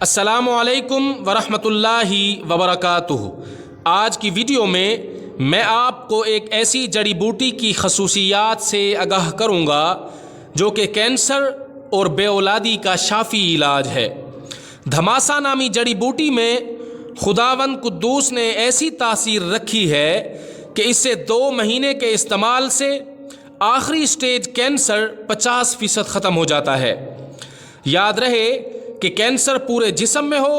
السلام علیکم ورحمۃ اللہ وبرکاتہ۔ آج کی ویڈیو میں آپ کو ایک ایسی جڑی بوٹی کی خصوصیات سے آگاہ کروں گا جو کہ کینسر اور بے اولادی کا شافی علاج ہے۔ دھماسا نامی جڑی بوٹی میں خداوند قدوس نے ایسی تاثیر رکھی ہے کہ اس سے 2 مہینے کے استعمال سے آخری سٹیج کینسر 50% ختم ہو جاتا ہے۔ یاد رہے کہ کینسر پورے جسم میں ہو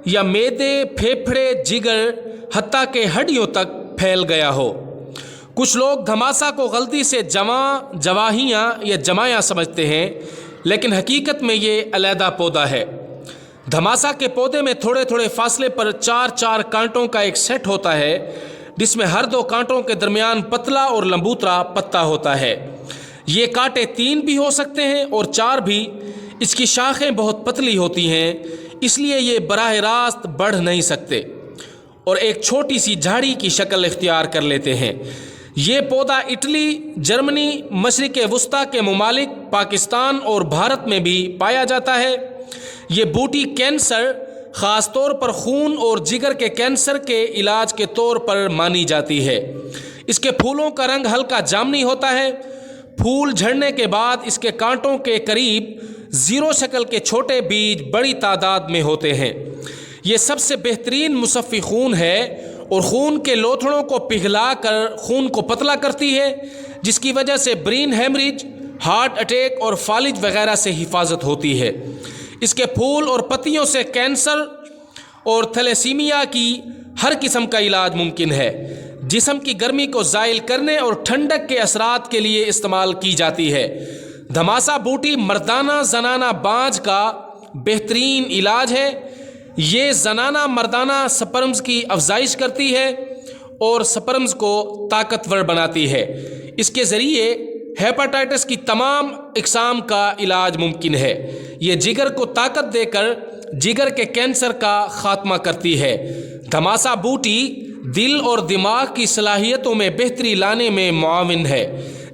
یا معدے، پھیپھڑے، جگر، حتیٰ کہ ہڈیوں تک پھیل گیا ہو۔ کچھ لوگ دھماسا کو غلطی سے جواہیاں یا جمایا سمجھتے ہیں، لیکن حقیقت میں یہ علیحدہ پودا ہے۔ دھماسا کے پودے میں تھوڑے تھوڑے فاصلے پر 4 کانٹوں کا ایک سیٹ ہوتا ہے، جس میں ہر 2 کانٹوں کے درمیان پتلا اور لمبوترا پتا ہوتا ہے۔ یہ کانٹے 3 بھی ہو سکتے ہیں اور 4 بھی۔ اس کی شاخیں بہت پتلی ہوتی ہیں، اس لیے یہ براہ راست بڑھ نہیں سکتے اور ایک چھوٹی سی جھاڑی کی شکل اختیار کر لیتے ہیں۔ یہ پودا اٹلی، جرمنی، مشرق وسطیٰ کے ممالک، پاکستان اور بھارت میں بھی پایا جاتا ہے۔ یہ بوٹی کینسر، خاص طور پر خون اور جگر کے کینسر کے علاج کے طور پر مانی جاتی ہے۔ اس کے پھولوں کا رنگ ہلکا جامنی ہوتا ہے۔ پھول جھڑنے کے بعد اس کے کانٹوں کے قریب 0 شکل کے چھوٹے بیج بڑی تعداد میں ہوتے ہیں۔ یہ سب سے بہترین مصفی خون ہے اور خون کے لوتھڑوں کو پگھلا کر خون کو پتلا کرتی ہے، جس کی وجہ سے برین ہیمریج، ہارٹ اٹیک اور فالج وغیرہ سے حفاظت ہوتی ہے۔ اس کے پھول اور پتیوں سے کینسر اور تھیلیسیمیا کی ہر قسم کا علاج ممکن ہے۔ جسم کی گرمی کو زائل کرنے اور ٹھنڈک کے اثرات کے لیے استعمال کی جاتی ہے۔ دھماسا بوٹی مردانہ زنانہ بانجھ کا بہترین علاج ہے۔ یہ زنانہ مردانہ سپرمز کی افزائش کرتی ہے اور سپرمز کو طاقتور بناتی ہے۔ اس کے ذریعے ہیپاٹائٹس کی تمام اقسام کا علاج ممکن ہے۔ یہ جگر کو طاقت دے کر جگر کے کینسر کا خاتمہ کرتی ہے۔ دھماسا بوٹی دل اور دماغ کی صلاحیتوں میں بہتری لانے میں معاون ہے۔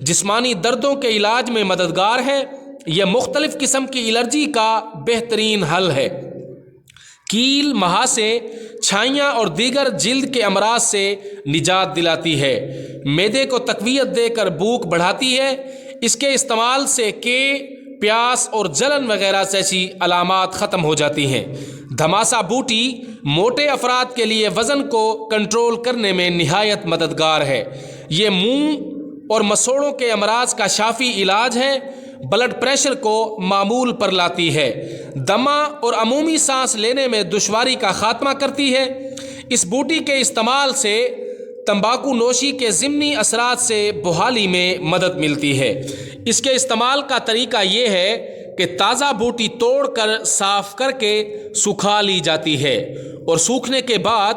جسمانی دردوں کے علاج میں مددگار ہے۔ یہ مختلف قسم کی الرجی کا بہترین حل ہے۔ کیل، مہاسے، چھائیاں اور دیگر جلد کے امراض سے نجات دلاتی ہے۔ معدے کو تقویت دے کر بھوک بڑھاتی ہے۔ اس کے استعمال سے پیاس اور جلن وغیرہ جیسی علامات ختم ہو جاتی ہیں۔ دھماسا بوٹی موٹے افراد کے لیے وزن کو کنٹرول کرنے میں نہایت مددگار ہے۔ یہ منہ اور مسوڑوں کے امراض کا شافی علاج ہے۔ بلڈ پریشر کو معمول پر لاتی ہے۔ دمہ اور عمومی سانس لینے میں دشواری کا خاتمہ کرتی ہے۔ اس بوٹی کے استعمال سے تمباکو نوشی کے ضمنی اثرات سے بحالی میں مدد ملتی ہے۔ اس کے استعمال کا طریقہ یہ ہے کہ تازہ بوٹی توڑ کر صاف کر کے سکھا لی جاتی ہے اور سوکھنے کے بعد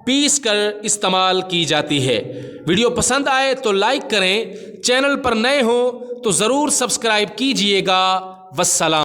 پیس کر استعمال کی جاتی ہے۔ ویڈیو پسند آئے تو لائک کریں، چینل پر نئے ہوں تو ضرور سبسکرائب کیجئے گا۔ والسلام۔